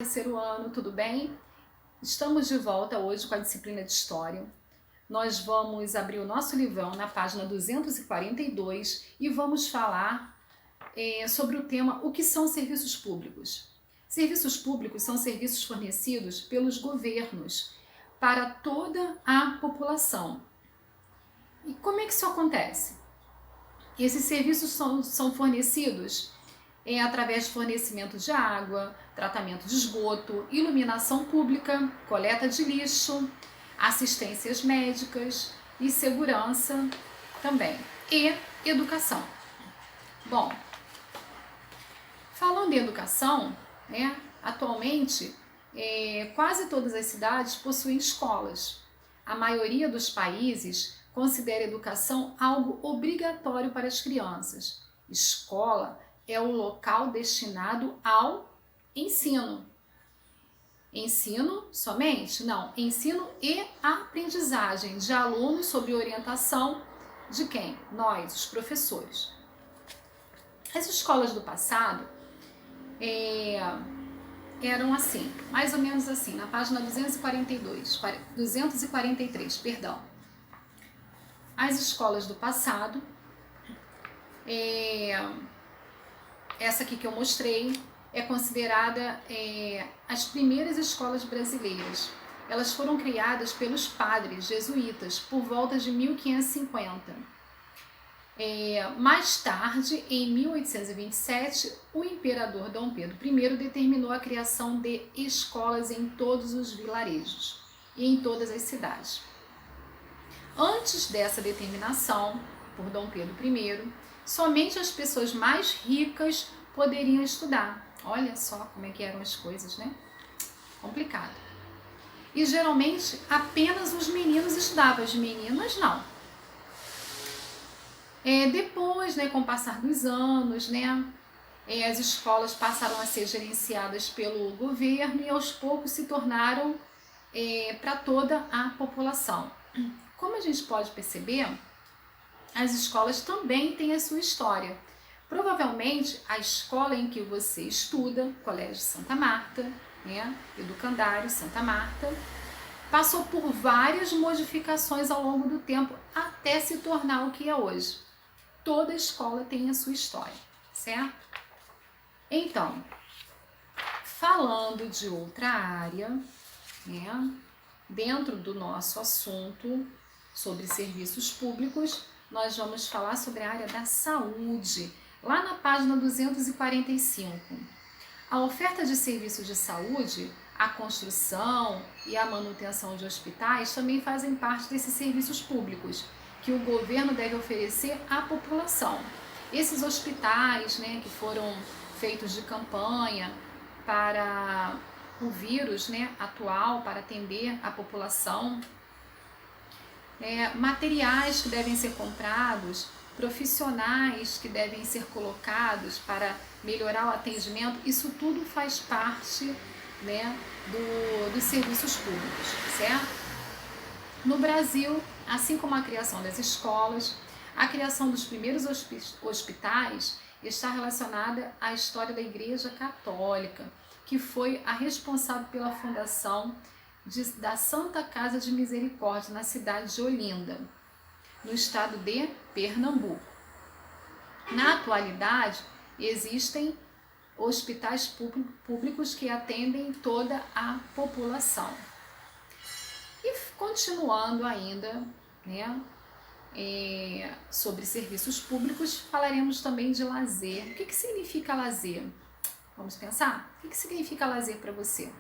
Terceiro ano, tudo bem? Estamos de volta hoje com a disciplina de História. Nós vamos abrir o nosso livrão na página 242 e vamos falar sobre o tema o que são serviços públicos. Serviços públicos são serviços fornecidos pelos governos para toda a população. E como é que isso acontece? Esses serviços são fornecidos através de fornecimento de água, tratamento de esgoto, iluminação pública, coleta de lixo, assistências médicas e segurança também, e educação. Bom, falando em educação, atualmente quase todas as cidades possuem escolas. A maioria dos países considera a educação algo obrigatório para as crianças. Escola é o local destinado ao ensino. Ensino somente? Não, ensino e aprendizagem de alunos sob orientação de quem? Nós, os professores. As escolas do passado eram assim, mais ou menos assim, na página 243, perdão. As escolas do passado, essa aqui que eu mostrei, é considerada as primeiras escolas brasileiras. Elas foram criadas pelos padres jesuítas por volta de 1550. Mais tarde, em 1827, o imperador Dom Pedro I determinou a criação de escolas em todos os vilarejos e em todas as cidades. Antes dessa determinação, por Dom Pedro I, somente as pessoas mais ricas poderiam estudar. Olha só como é que eram as coisas, né? Complicado. E geralmente apenas os meninos estudavam, as meninas não. Depois, com o passar dos anos, as escolas passaram a ser gerenciadas pelo governo e aos poucos se tornaram para toda a população. Como a gente pode perceber, as escolas também têm a sua história. Provavelmente a escola em que você estuda, Colégio Santa Marta, Educandário Santa Marta, passou por várias modificações ao longo do tempo até se tornar o que é hoje. Toda escola tem a sua história, certo? Então, falando de outra área, dentro do nosso assunto sobre serviços públicos, nós vamos falar sobre a área da saúde, lá na página 245. A oferta de serviços de saúde, a construção e a manutenção de hospitais também fazem parte desses serviços públicos que o governo deve oferecer à população. Esses hospitais, que foram feitos de campanha para o vírus, atual, para atender a população, materiais que devem ser comprados, profissionais que devem ser colocados para melhorar o atendimento, isso tudo faz parte dos serviços públicos, certo? No Brasil, assim como a criação das escolas, a criação dos primeiros hospitais está relacionada à história da Igreja Católica, que foi a responsável pela fundação da Santa Casa de Misericórdia na cidade de Olinda, no estado de Pernambuco. Na atualidade, existem hospitais públicos que atendem toda a população. E continuando ainda, sobre serviços públicos, falaremos também de lazer. O que significa lazer? Vamos pensar? O que significa lazer para você?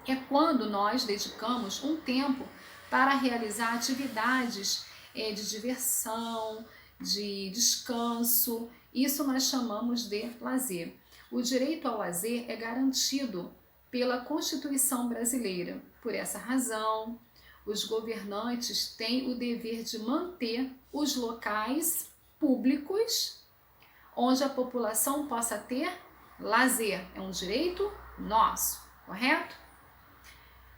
É quando nós dedicamos um tempo para realizar atividades de diversão, de descanso. Isso nós chamamos de lazer. O direito ao lazer é garantido pela Constituição brasileira. Por essa razão, os governantes têm o dever de manter os locais públicos onde a população possa ter lazer. É um direito nosso, correto?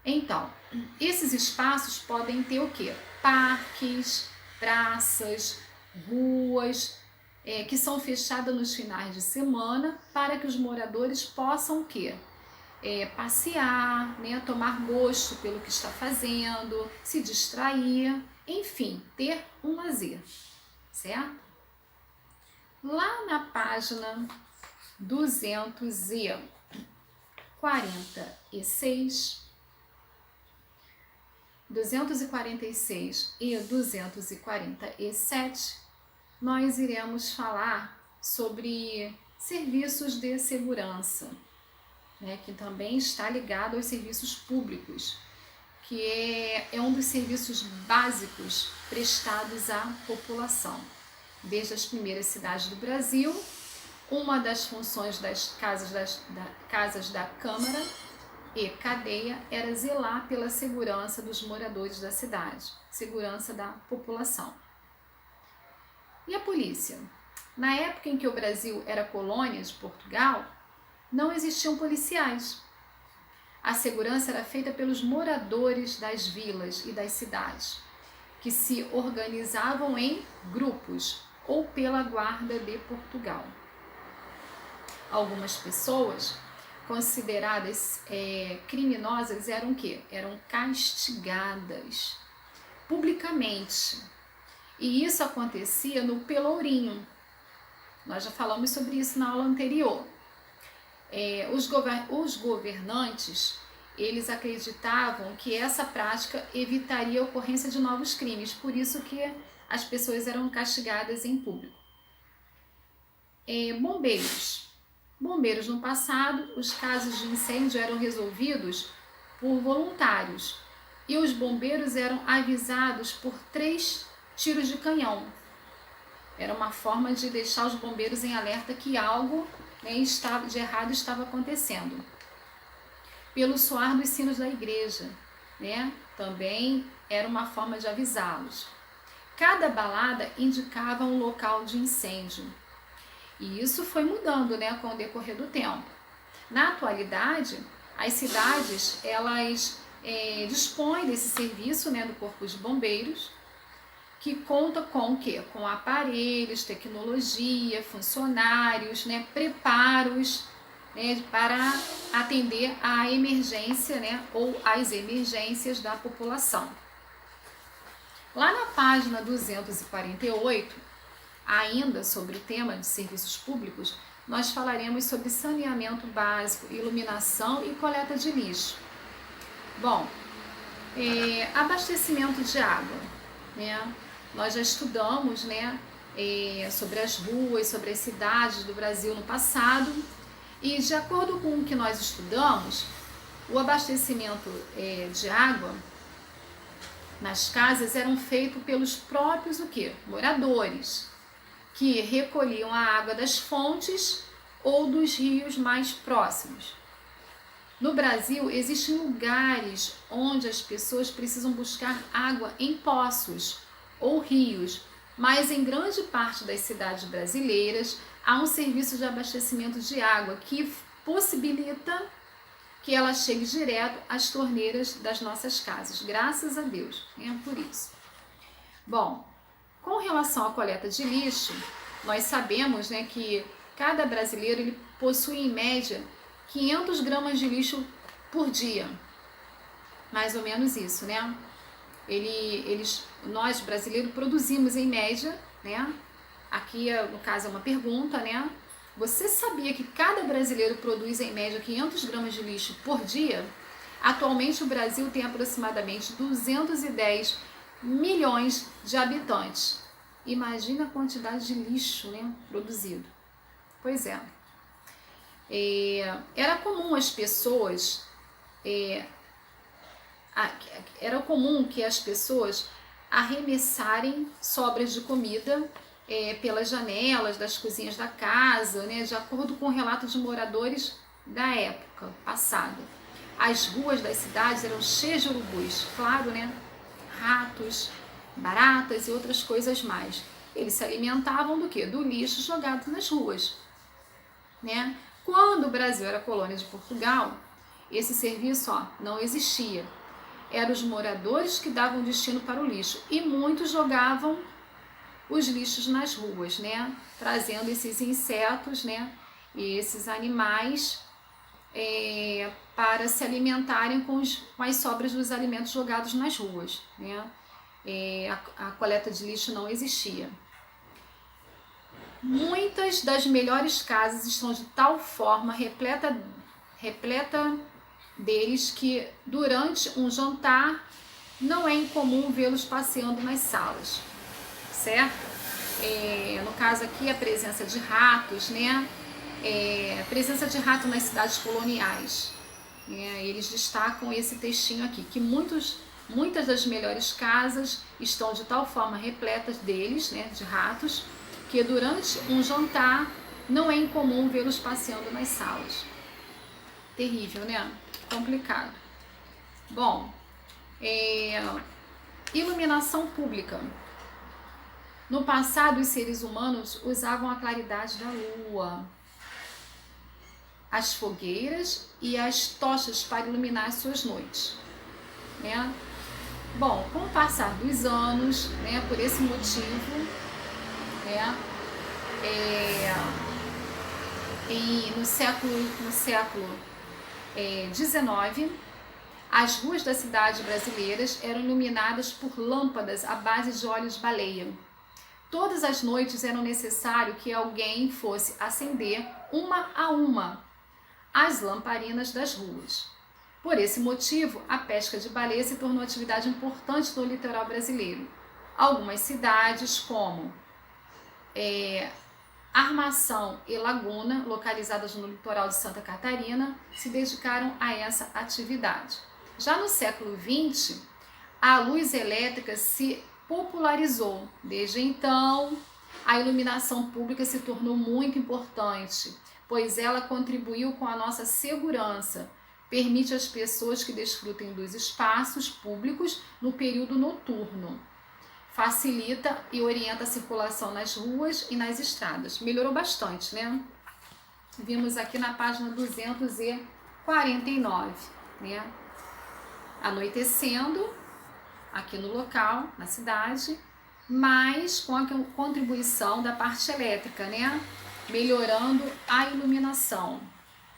Então, esses espaços podem ter o quê? Parques, praças, ruas, que são fechadas nos finais de semana para que os moradores possam o quê? passear, né, tomar gosto pelo que está fazendo, se distrair, enfim, ter um lazer, certo? Lá na página 246 e 247, nós iremos falar sobre serviços de segurança, né, que também está ligado aos serviços públicos, que é um dos serviços básicos prestados à população. Desde as primeiras cidades do Brasil, uma das funções das casas da Câmara e cadeia era zelar pela segurança dos moradores da cidade, segurança da população. E a polícia? Na época em que o Brasil era colônia de Portugal, não existiam policiais. A segurança era feita pelos moradores das vilas e das cidades, que se organizavam em grupos ou pela Guarda de Portugal. Algumas pessoas consideradas criminosas eram o quê? Eram castigadas publicamente. E isso acontecia no Pelourinho. Nós já falamos sobre isso na aula anterior. Os governantes, eles acreditavam que essa prática evitaria a ocorrência de novos crimes, por isso que as pessoas eram castigadas em público. Bombeiros no passado, os casos de incêndio eram resolvidos por voluntários e os bombeiros eram avisados por 3 tiros de canhão. Era uma forma de deixar os bombeiros em alerta que algo de errado estava acontecendo. Pelo soar dos sinos da igreja, né? Também era uma forma de avisá-los. Cada balada indicava um local de incêndio. E isso foi mudando, né, com o decorrer do tempo. Na atualidade, as cidades elas dispõem desse serviço, né, do Corpo de Bombeiros, que conta com o quê? Com aparelhos, tecnologia, funcionários, né, preparos, né, para atender à emergência, né, ou às emergências da população. Lá na página 248, ainda sobre o tema de serviços públicos, nós falaremos sobre saneamento básico, iluminação e coleta de lixo. Bom, abastecimento de água, né? Nós já estudamos, né, sobre as ruas, sobre as cidades do Brasil no passado, e de acordo com o que nós estudamos, o abastecimento de água nas casas eram feito pelos próprios moradores, que recolhiam a água das fontes ou dos rios mais próximos. No Brasil, existem lugares onde as pessoas precisam buscar água em poços ou rios, mas em grande parte das cidades brasileiras há um serviço de abastecimento de água que possibilita que ela chegue direto às torneiras das nossas casas, graças a Deus, por isso. Bom, com relação à coleta de lixo, nós sabemos, né, que cada brasileiro ele possui em média 500 gramas de lixo por dia, mais ou menos isso, né? Nós brasileiros produzimos em média, né? Aqui no caso é uma pergunta, né? Você sabia que cada brasileiro produz em média 500 gramas de lixo por dia? Atualmente o Brasil tem aproximadamente 210 milhões de habitantes. Imagina a quantidade de lixo, né, produzido. Pois é. Era comum as pessoas que as pessoas arremessarem sobras de comida pelas janelas das cozinhas da casa, né, de acordo com o relato de moradores da época passada. As ruas das cidades eram cheias de urubus, claro, né, ratos, baratas e outras coisas mais. Eles se alimentavam do quê? Do lixo jogado nas ruas, né? Quando o Brasil era colônia de Portugal, esse serviço não existia. Eram os moradores que davam destino para o lixo e muitos jogavam os lixos nas ruas, né? Trazendo esses insetos, né? E esses animais para se alimentarem com as sobras dos alimentos jogados nas ruas, né? A coleta de lixo não existia. Muitas das melhores casas estão de tal forma repleta deles que durante um jantar não é incomum vê-los passeando nas salas, certo? No caso aqui a presença de ratos, né? A presença de rato nas cidades coloniais. Eles destacam esse textinho aqui, que muitas das melhores casas estão de tal forma repletas deles, né, de ratos, que durante um jantar não é incomum vê-los passeando nas salas. Terrível, né? Complicado. Bom, iluminação pública. No passado, os seres humanos usavam a claridade da lua, as fogueiras e as tochas para iluminar as suas noites, né? Bom, com o passar dos anos, né, por esse motivo, né, no século XIX, as ruas das cidades brasileiras eram iluminadas por lâmpadas à base de óleo de baleia. Todas as noites era necessário que alguém fosse acender uma a uma as lamparinas das ruas. Por esse motivo, a pesca de baleia se tornou atividade importante no litoral brasileiro. Algumas cidades, como Armação e Laguna, localizadas no litoral de Santa Catarina, se dedicaram a essa atividade. Já no século XX, a luz elétrica se popularizou. Desde então, a iluminação pública se tornou muito importante, pois ela contribuiu com a nossa segurança, permite às pessoas que desfrutem dos espaços públicos no período noturno, facilita e orienta a circulação nas ruas e nas estradas. Melhorou bastante, né? Vimos aqui na página 249, né? Anoitecendo aqui no local, na cidade, mas com a contribuição da parte elétrica, né? Melhorando a iluminação,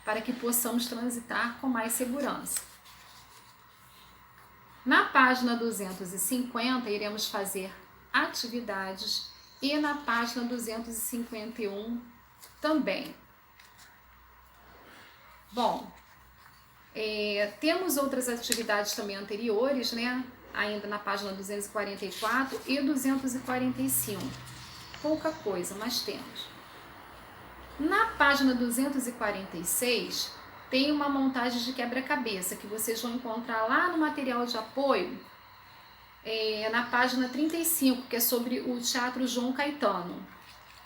para que possamos transitar com mais segurança. Na página 250, iremos fazer atividades e na página 251 também. Bom, temos outras atividades também anteriores, né? Ainda na página 244 e 245. Pouca coisa, mas temos. Na página 246, tem uma montagem de quebra-cabeça que vocês vão encontrar lá no material de apoio, na página 35, que é sobre o Teatro João Caetano.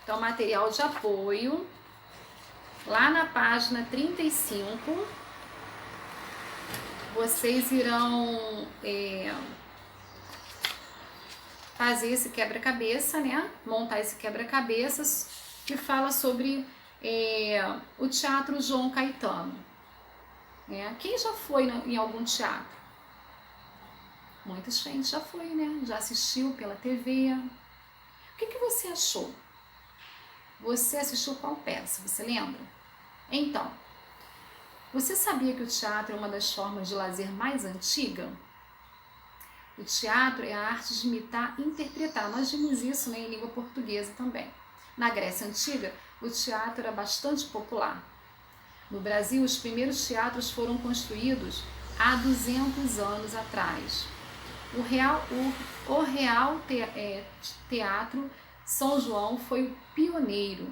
Então, material de apoio, lá na página 35, vocês irão fazer esse quebra-cabeça, né? Montar esse quebra-cabeças que fala sobre o Teatro João Caetano. Quem já foi em algum teatro? Muita gente já foi, né? Já assistiu pela TV. O que você achou? Você assistiu qual peça? Você lembra? Então, você sabia que o teatro é uma das formas de lazer mais antiga? O teatro é a arte de imitar e interpretar. Nós vimos isso, né, em língua portuguesa também. Na Grécia Antiga, o teatro era bastante popular. No Brasil, os primeiros teatros foram construídos há 200 anos atrás. O Real Teatro São João foi o pioneiro.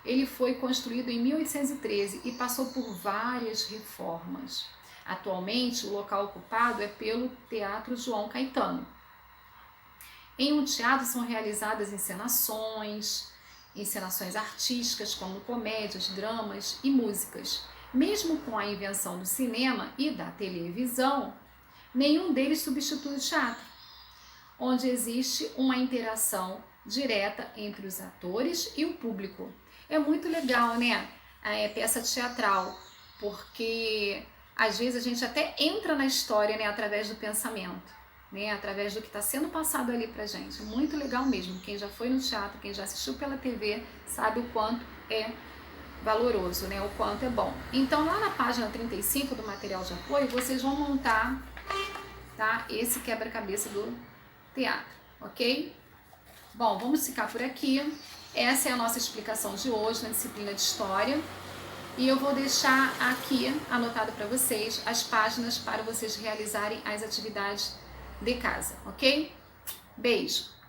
Ele foi construído em 1813 e passou por várias reformas. Atualmente, o local ocupado é pelo Teatro João Caetano. Em um teatro são realizadas encenações artísticas, como comédias, dramas e músicas. Mesmo com a invenção do cinema e da televisão, nenhum deles substitui o teatro, onde existe uma interação direta entre os atores e o público. É muito legal, né? A peça teatral, porque às vezes a gente até entra na história, né, através do pensamento, né, através do que está sendo passado ali pra gente. Muito legal mesmo. Quem já foi no teatro, quem já assistiu pela TV, sabe o quanto é valoroso, né? O quanto é bom. Então, lá na página 35 do material de apoio, vocês vão montar, tá? Esse quebra-cabeça do teatro, ok? Bom, vamos ficar por aqui. Essa é a nossa explicação de hoje na disciplina de História. E eu vou deixar aqui anotado para vocês as páginas para vocês realizarem as atividades de casa, ok? Beijo!